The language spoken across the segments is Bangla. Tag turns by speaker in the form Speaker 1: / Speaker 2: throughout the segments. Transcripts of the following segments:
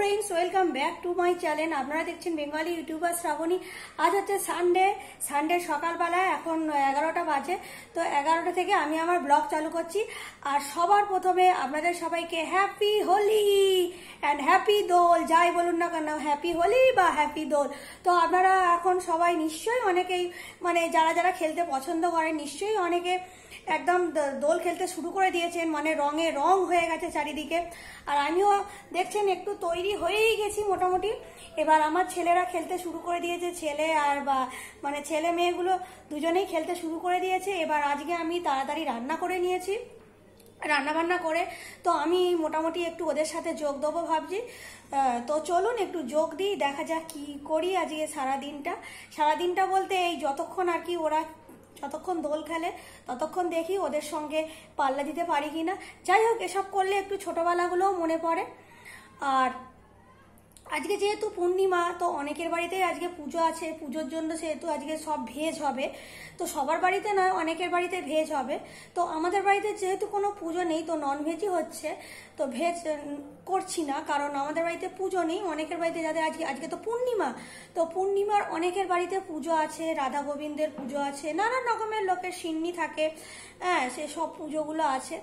Speaker 1: Friends, welcome back to my channel. আপনারা দেখছেন বেঙ্গলি ইউটিউবার শ্রাবণী। আজ হচ্ছে সানডে সকালবেলায় এখন 11টা বাজে। তো 11টা থেকে আমি আমার ব্লগ চালু করছি। আর সবার প্রথমে আপনাদের সবাইকে হ্যাপি হোলি অ্যান্ড হ্যাপি দোল, যাই বলুন না কেন, হ্যাপি হোলি বা হ্যাপি দোল। তো আপনারা এখন সবাই নিশ্চয়ই অনেকেই যারা যারা খেলতে পছন্দ করেন নিশ্চয়ই অনেকে একদম দোল খেলতে শুরু করে দিয়েছেন, রঙে রং হয়ে গেছে চারিদিকে। আর আমিও দেখছেন একটু তৈরি হয়েই গেছি মোটামুটি। এবার আমার ছেলেরা খেলতে শুরু করে দিয়েছে, ছেলে আর ছেলে মেয়েগুলো দুজনেই খেলতে শুরু করে দিয়েছে। এবার আজকে আমি তাড়াতাড়ি রান্না করে নিয়েছি, রান্নাবান্না করে তো আমি মোটামুটি একটু ওদের সাথে যোগ দেবো ভাবছি। তো চলুন একটু যোগ দিই, দেখা যাক কি করি আজকে সারাদিনটা বলতে এই যতক্ষণ আর কি ওরা যতক্ষণ দোল খেলে ততক্ষণ দেখি ওদের সঙ্গে পাল্লা দিতে পারি কিনা। যাই হোক, এসব করলে একটু ছোটবেলাগুলোও মনে পড়ে। আর আজকে যেহেতু পূর্ণিমা, তো অনেকের বাড়িতেই আজকে পুজো আছে, পুজোর জন্য সেহেতু আজকে সব ভেজ হবে। তো সবার বাড়িতে নয়, অনেকের বাড়িতে ভেজ হবে। তো আমাদের বাড়িতে যেহেতু কোনো পুজো নেই, তো নন ভেজই হচ্ছে। তো ভেজ করছি না, কারণ আমাদের বাড়িতে পুজো নেই। অনেকের বাড়িতে যাদের আজকে তো পূর্ণিমা, তো পূর্ণিমার অনেকের বাড়িতে পুজো আছে, রাধা গোবিন্দের পুজো আছে, নানান রকমের লোকের সিন্নি থাকে, হ্যাঁ, সেসব পুজোগুলো আছে।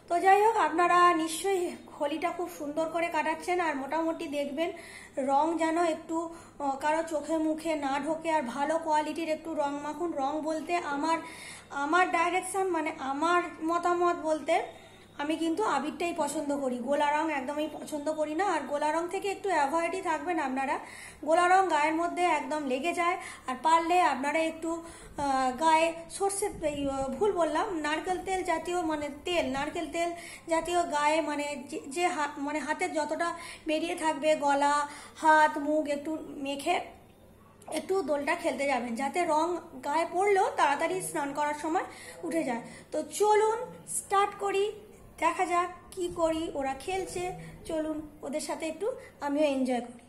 Speaker 1: তো যাই হোক, আপনারা নিশ্চয়ই হোলিটা খুব সুন্দর করে কাটাচ্ছেন। আর মোটামুটি দেখবেন রং যেন একটু কারো চোখে মুখে না ঢোকে, আর ভালো কোয়ালিটির একটু রং মাখুন। রং বলতে আমার ডাইরেকশন, আমার মতামত বলতে আমি কিন্তু আবিরটাই পছন্দ করি, গোলা রং একদমই পছন্দ করি না। আর গোলা রং থেকে একটু অ্যাভয়েডই থাকবেন আপনারা। গোলা রং গায়ের মধ্যে একদম লেগে যায়। আর পারলে আপনারা একটু গায়ে নারকেল তেল জাতীয় নারকেল তেল জাতীয় গায়ে যে হাতের যতটা বেরিয়ে থাকবে, গলা, হাত, মুখ একটু মেখে একটু দোলটা খেলতে যাবেন, যাতে রং গায়ে পড়লেও তাড়াতাড়ি স্নান করার সময় উঠে যায়। তো চলুন স্টার্ট করি, দেখা যাক কি করি। ওরা খেলছে, চলুন ওদের সাথে একটু আমিও এনজয় করি।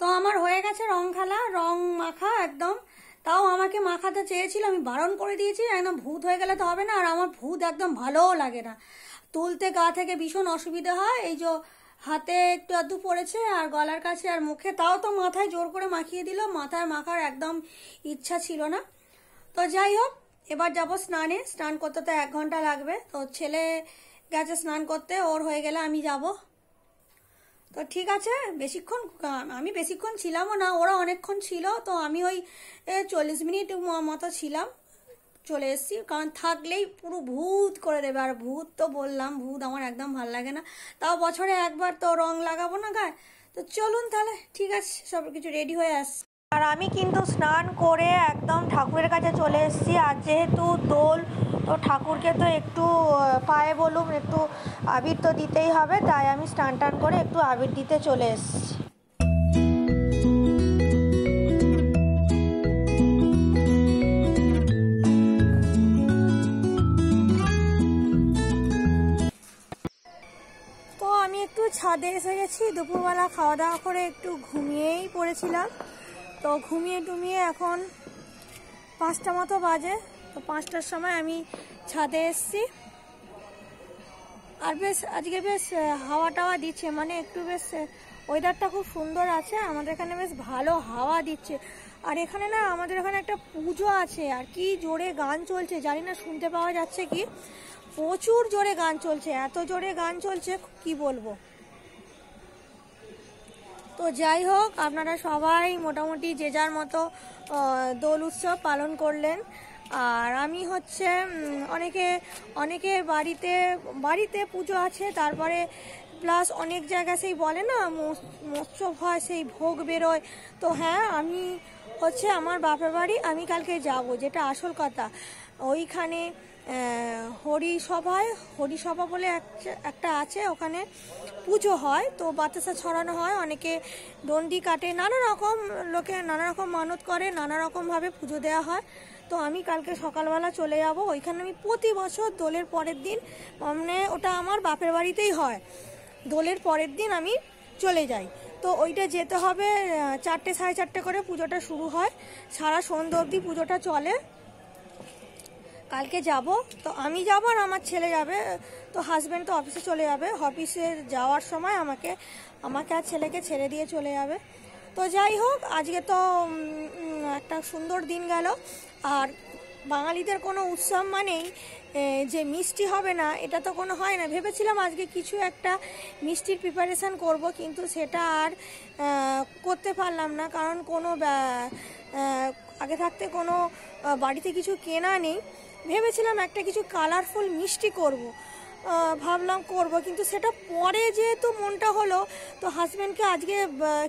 Speaker 1: তো আমার হয়ে গেছে রং খেলা, রং মাখা একদম। তাও আমাকে মাখাতে চেয়েছিল, আমি বারণ করে দিয়েছি, একদম ভূত হয়ে গেলে তো হবে না। আর আমার ভূত একদম ভালোও লাগে না, তুলতে গা থেকে ভীষণ অসুবিধা হয়। এই যে হাতে একটু আধটু পড়েছে আর গলার কাছে আর মুখে, তাও তো মাথায় জোর করে মাখিয়ে দিল, মাথায় মাখার একদম ইচ্ছা ছিল না। তো যাই হোক, এবার যাবো স্নানে। স্নান করতে তো 1 ঘন্টা লাগবে। তো ছেলে গেছে স্নান করতে, ওর হয়ে গেলে আমি যাব। তো ঠিক আছে, আমি বেশিক্ষণ ছিলামও না, ওরা অনেকক্ষণ ছিল। তো আমি ওই 40 মিনিট মতো ছিলাম, চলে এসেছি। কারণ থাকলেই পুরো ভূত করে দেবে, আর ভূত তো বললাম, ভূত আমার একদম ভালো লাগে না। তাও বছরে একবার তো রং লাগাবো না গায়ে। তো চলুন তাহলে, ঠিক আছে, সব কিছু রেডি হয়ে আসছে। আর আমি কিন্তু স্নান করে একদম ঠাকুরের কাছে চলে এসেছি। আর যেহেতু দোল, তো ঠাকুরকে তো একটু পায়ে বলুন একটু আবির তো দিতেই হবে, তাই আমি স্নান টান করে একটু আবির দিতে চলে এসেছি। ছাদে এসে গেছি। দুপুরবেলা খাওয়া দাওয়া করে একটু ঘুমিয়েই পড়েছিলাম। তো ঘুমিয়ে এখন 5টা মতো বাজে। তো 5টার সময় আমি ছাদে এসছি। আর বেশ আজকে বেশ হাওয়া টাওয়া দিচ্ছে, মানে একটু বেশ ওয়েদারটা খুব সুন্দর আছে। আমাদের এখানে বেশ ভালো হাওয়া দিচ্ছে। আর এখানে না আমাদের এখানে একটা পুজো আছে, আর কি জোরে গান চলছে জানি না শুনতে পাওয়া যাচ্ছে কি, প্রচুর জোরে গান চলছে, এত জোরে গান চলছে কি বলবো। তো যাই হোক, আপনারা সবাই মোটামুটি যে যার মতো দোল উৎসব পালন করলেন। আর আমি হচ্ছে অনেকে বাড়িতে পুজো আছে, তারপরে প্লাস অনেক জায়গায় সেই বলে না মৎসব হয়, সেই ভোগ বেরোয়। তো হ্যাঁ, আমি হচ্ছে আমার বাপের বাড়ি আমি কালকে যাব, যেটা আসল কথা। ওইখানে হরিসভা বলে একটা আছে, ওখানে পুজো হয়। তো বাতাসা ছড়ানো হয়, অনেকে ডন্ডি কাটে, লোকে নানা রকম মানত করে, নানা রকমভাবে পুজো দেওয়া হয়। তো আমি কালকে সকালবেলা চলে যাব ওইখানে। আমি প্রতি বছর দোলের পরের দিন, মানে ওটা আমার বাপের বাড়িতেই হয়, দোলের পরের দিন আমি চলে যাই। তো ওইটা যেতে হবে 4টে 4:30 করে পুজোটা শুরু হয়, সারা সন্ধ্যা অবধি পুজোটা চলে। কালকে যাব, তো আমি যাব আর আমার ছেলে যাবে। তো হাজব্যান্ড তো অফিসে চলে যাবে, অফিসে যাওয়ার সময় আমাকে আর ছেলেকে ছেড়ে দিয়ে চলে যাবে। তো যাই হোক, আজকে তো একটা সুন্দর দিন গেল। আর বাঙালিদের কোনো উৎসব মানেই যে মিষ্টি হবে না, এটা তো কোনো হয় না। ভেবেছিলাম আজকে কিছু একটা মিষ্টির প্রিপারেশান করব, কিন্তু সেটা আর করতে পারলাম না, কারণ আগে থাকতে কোনো বাড়িতে কিছু কেনা নেই। ভেবেছিলাম একটা কিছু কালারফুল মিষ্টি করব, ভাবলাম করব, কিন্তু সেটা পরে যেহেতু মনটা হলো। তো হাজব্যান্ডকে আজকে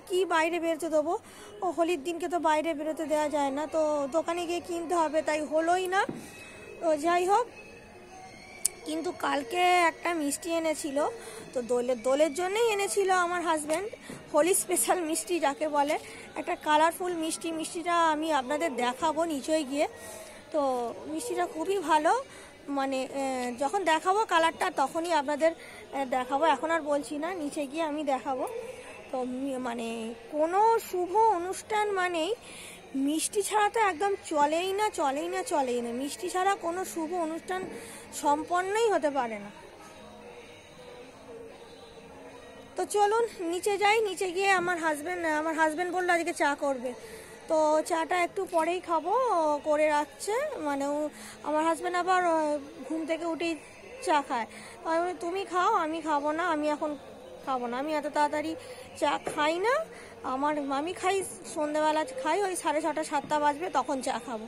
Speaker 1: কি বাইরে বেরোতে দেবো, হোলির দিনকে তো বাইরে বেরোতে দেওয়া যায় না, তো দোকানে গিয়ে কিনতে হবে, তাই হলোই না। তো যাই হোক, কিন্তু কালকে একটা মিষ্টি এনেছিল, তো দোলের জন্যই এনেছিল আমার হাজব্যান্ড, হোলি স্পেশাল মিষ্টি যাকে বলে, একটা কালারফুল মিষ্টিটা আমি আপনাদের দেখাবো নিচে গিয়ে। তো মিষ্টিটা খুবই ভালো, মানে যখন দেখাবো কালারটা তখনই আপনাদের দেখাবো, এখন আর বলছি না, নিচে গিয়ে আমি দেখাবো। তো মানে কোনো শুভ অনুষ্ঠান মানেই মিষ্টি ছাড়া তো একদম চলেই না। মিষ্টি ছাড়া কোনো শুভ অনুষ্ঠান সম্পন্নই হতে পারে না। তো চলুন নিচে যাই। নিচে গিয়ে আমার হাজব্যান্ড বললো আজকে চা করবে, তো চাটা একটু পরেই খাবো, করে রাখছে। মানে আমার হাজব্যান্ড আবার ঘুম থেকে উঠেই চা খায়। তো আমি বলি তুমি খাও, আমি খাবো না, আমি এখন খাবো না, আমি এত তাড়াতাড়ি চা খাই না। আমি খাই সন্ধ্যেবেলা, খাই ওই 6:30 7টা বাজবে, তখন চা খাবো।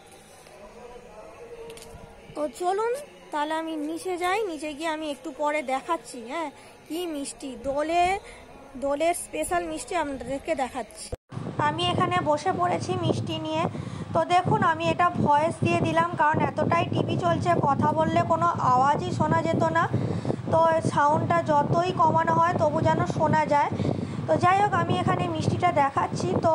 Speaker 1: তো চলুন তাহলে আমি নিচে যাই, নিচে গিয়ে আমি একটু পরে দেখাচ্ছি হ্যাঁ কি মিষ্টি, দোলের স্পেশাল মিষ্টি আপনাদেরকে দেখাচ্ছি। আমি এখানে বসে পড়েছি মিষ্টি নিয়ে। তো দেখুন, আমি এটা ভয়েস দিয়ে দিলাম, কারণ এতটাই টিভি চলছে, কথা বললে কোনো আওয়াজই শোনা যেত না। তো সাউন্ডটা যতই কমানো হয় তবু যেন শোনা যায়। তো যাই হোক, আমি এখানে মিষ্টিটা দেখাচ্ছি। তো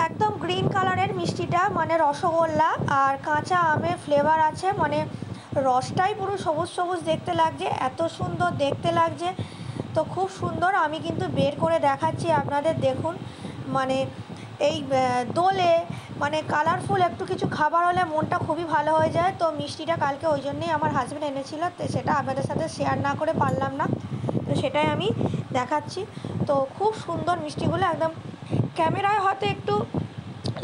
Speaker 1: একদম গ্রিন কালারের মিষ্টিটা, মানে রসগোল্লা আর কাঁচা আমের ফ্লেভার আছে, মানে রসটাই পুরো সবুজ দেখতে লাগছে, এত সুন্দর দেখতে লাগছে। তো খুব সুন্দর, আমি কিন্তু বের করে দেখাচ্ছি আপনাদের, দেখুন। মানে এই দোলে মানে কালারফুল একটু কিছু খাবার হলে মনটা খুবই ভালো হয়ে যায়। তো মিষ্টিটা কালকে ওই জন্যেই আমার হাজব্যান্ড এনেছিল, তো সেটা আপনাদের সাথে শেয়ার না করে পারলাম না, তো সেটাই আমি দেখাচ্ছি। তো খুব সুন্দর মিষ্টিগুলো, একদম ক্যামেরায় হয়তো একটু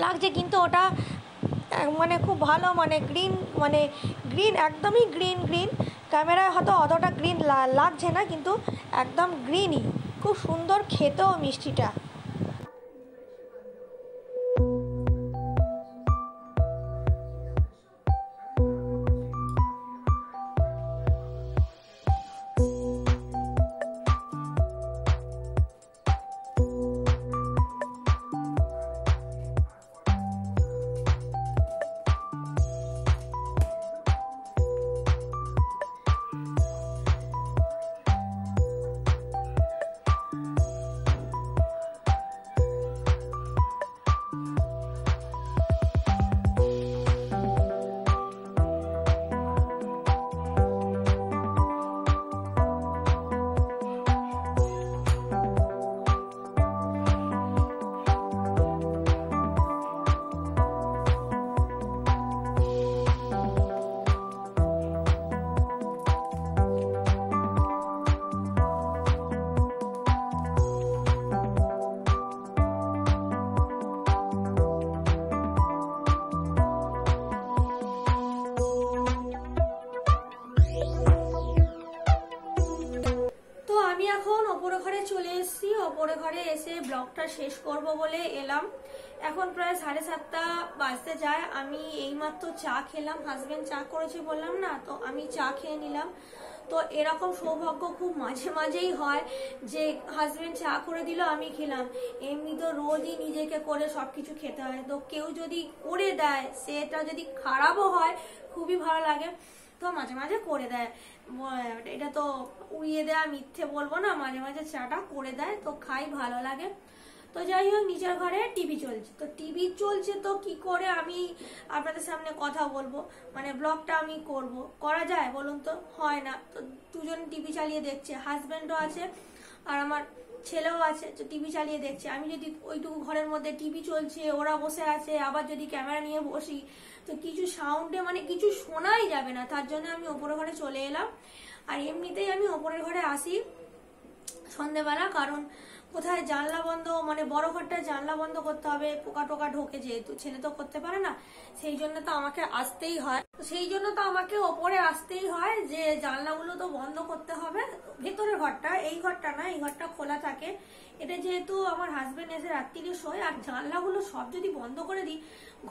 Speaker 1: লাগছে, কিন্তু ওটা মানে খুব ভালো, মানে গ্রিন একদমই গ্রিন। ক্যামেরায় হয়তো অতটা গ্রিন লাগছে না, কিন্তু একদম গ্রিনই, খুব সুন্দর খেতেও মিষ্টিটা। চলে এসেছি, ওপরে ঘরে এসে ব্লগটা শেষ করব বলে এলাম। এখন প্রায় 7:30 বাজতে যায়। আমি এইমাত্র চা খেলাম, হাজবেন্ড চা করেছে বললাম না, তো আমি চা খেয়ে নিলাম। তো এরকম সৌভাগ্য খুব মাঝে মাঝেই হয় যে হাজবেন্ড চা করে দিল, আমি খেলাম। এমনি তো রোজই নিজেকে করে সবকিছু খেতে হয়, তো কেউ যদি করে দেয় সেটা যদি খারাপও হয় খুবই ভালো লাগে, তো মাঝে মাঝে করে দেয়। এটা তো উড়িয়ে দেয়া মিথ্যে বলবো না, মাঝে মাঝে চাটা করে দেয়, তো খাই, ভালো লাগে। তো যাই হোক, নিচের ঘরে টিভি চলছে, তো টিভি চলছে তো কি করে আমি আপনাদের সামনে কথা বলবো, মানে ব্লগটা আমি করব, করা যায় বলুন তো? হয় না। তো দুজন টিভি চালিয়ে দেখছে, হাজবেন্ডও আছে আর আমার ছেলেও আছে, তো টিভি চালিয়ে দেখছে। আমি যদি ওইটুকু ঘরের মধ্যে টিভি চলছে, ওরা বসে আছে, আবার যদি ক্যামেরা নিয়ে বসি তো কিছু সাউন্ডে মানে কিছু শোনাই যাবে না, তার জন্য আমি ওপরের ঘরে চলে এলাম। আর এমনিতেই আমি ওপরের ঘরে আসি সন্ধেবেলা, কারণ কোথায় জানলা বন্ধ, মানে বড় ঘরটা জানলা বন্ধ করতে হবে, পোকা টোকা ঢোকে, যেহেতু ছেলে তো করতে পারে না, সেই জন্য তো আমাকে আসতেই হয়। সেই জন্য তো আমাকে ওপরে আসতেই হয় যে জানলাগুলো তো বন্ধ করতে হবে। ভেতরের ঘরটা, এই ঘরটা না, এই ঘরটা খোলা থাকে। এটা যেহেতু আমার হাজবেন্ড এসে রাত্রিরে শোয়, আর জানলাগুলো সব যদি বন্ধ করে দিই,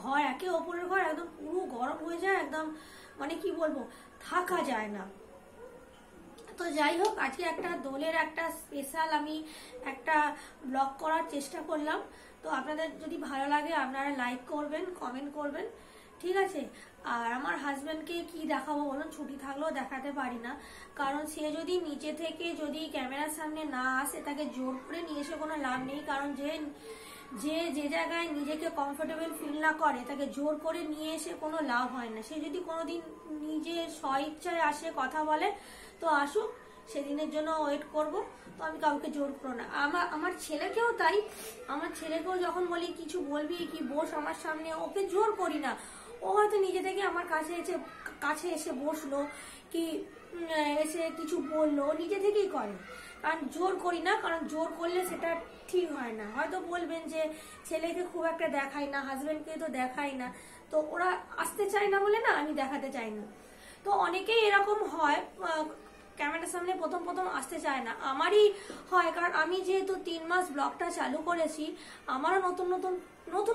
Speaker 1: ঘর একে ওপরের ঘর একদম পুরো গরম হয়ে যায়, একদম মানে কি বলবো, থাকা যায় না। তো যাই হোক, আজকে একটা দোলের একটা স্পেশাল আমি একটা ব্লগ করার চেষ্টা করলাম। তো আপনাদের যদি ভালো লাগে আপনারা লাইক করবেন, কমেন্ট করবেন, ঠিক আছে? আর আমার হাজব্যান্ডকে কি দেখাবো বলুন, ছুটি থাকলেও দেখাতে পারি না, কারণ সে যদি নিচে থেকে যদি ক্যামেরার সামনে না আসে, তাকে জোর করে নিয়ে এসে কোনো লাভ নেই। কারণ যে জায়গায় নিজেকে কমফোর্টেবল ফিল না করে, তাকে জোর করে নিয়ে এসে কোনো লাভ হয় না। সে যদি কোনোদিন নিজে স্বইচ্ছায় আসে, কথা বলে, তো আসুক, সেদিনের জন্য ওয়েট করব। তো আমি কাউকে জোর করবো না। আমার ছেলেকেও তাই, আমার ছেলেকেও যখন বলি কিছু বলবি কি, বস আমার সামনে, ওকে জোর করি না। ও হয়তো নিজে থেকে আমার কাছে এসে বসলো কি এসে কিছু বললো, নিজে থেকেই করে, কারণ জোর করি না। কারণ জোর করলে সেটা ঠিক হয় না। হয়তো বলবেন যে ছেলেকে খুব একটা দেখাই না, হাজবেন্ডকে তো দেখাই না, তো ওরা আসতে চায় না বলে না আমি দেখাতে চাই না। তো অনেকেই এরকম হয়, ক্যামেরার সামনে প্রথম প্রথম আসতে চায় না। আমারই হয়, কারণ আমি যেহেতু 3 মাস ব্লগটা চালু করেছি, আমারও নতুন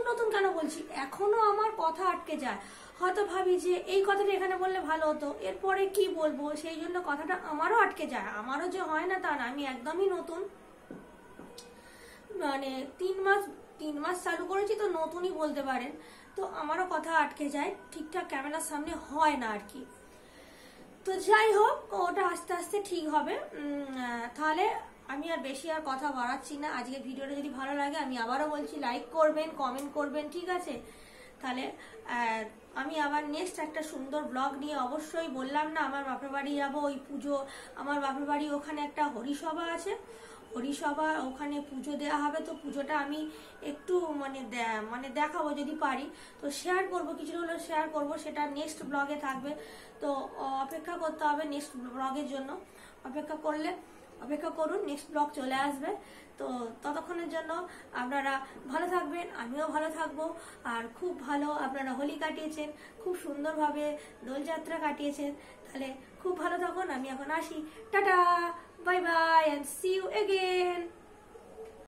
Speaker 1: নতুন কেন বলছি, এখনো আমার কথা আটকে যায়। হয়তো ভাবি যে এই কথাটা এখানে বললে ভালো হতো, এরপরে কি বলবো, সেই জন্য কথাটা আমারও আটকে যায়। আমারও যে হয় না তা না, আমি একদমই নতুন, মানে 3 মাস চালু করেছি, তো নতুনই বলতে পারেন। তো আমারও কথা আটকে যায়, ঠিকঠাক ক্যামেরার সামনে হয় না আর কি। তো যাই হোক, ওটা আস্তে আস্তে ঠিক হবে। তাহলে আমি আর বেশি আর কথা বাড়াচ্ছি না। আজকের ভিডিওটা যদি ভালো লাগে, আমি আবারও বলছি, লাইক করবেন, কমেন্ট করবেন, ঠিক আছে? তাহলে আমি আবার নেক্সট একটা সুন্দর ব্লগ নিয়ে অবশ্যই, বললাম না আমার বাপের বাড়ি যাবো, ওই পুজো, আমার বাপের বাড়ি ওখানে একটা হরিসভা আছে, হরিসভা, ওখানে পুজো দেওয়া হবে। তো পুজোটা আমি একটু মানে দেখাবো যদি পারি, তো শেয়ার করবো, কিছুটা হলেও শেয়ার করবো, সেটা নেক্সট ব্লগে থাকবে। তো অপেক্ষা করতে হবে নেক্সট ব্লগের জন্য, অপেক্ষা করুন, নেক্সট ব্লগ চলে আসবে। তো ততক্ষণের জন্য আপনারা ভালো থাকবেন, আমিও ভালো থাকবো। আর খুব ভালো আপনারা হোলি কাটিয়েছেন, খুব সুন্দরভাবে দোলযাত্রা কাটিয়েছেন, তাহলে খুব ভালো থাকুন। আমি এখন আসি, tata, bye bye, and see you again.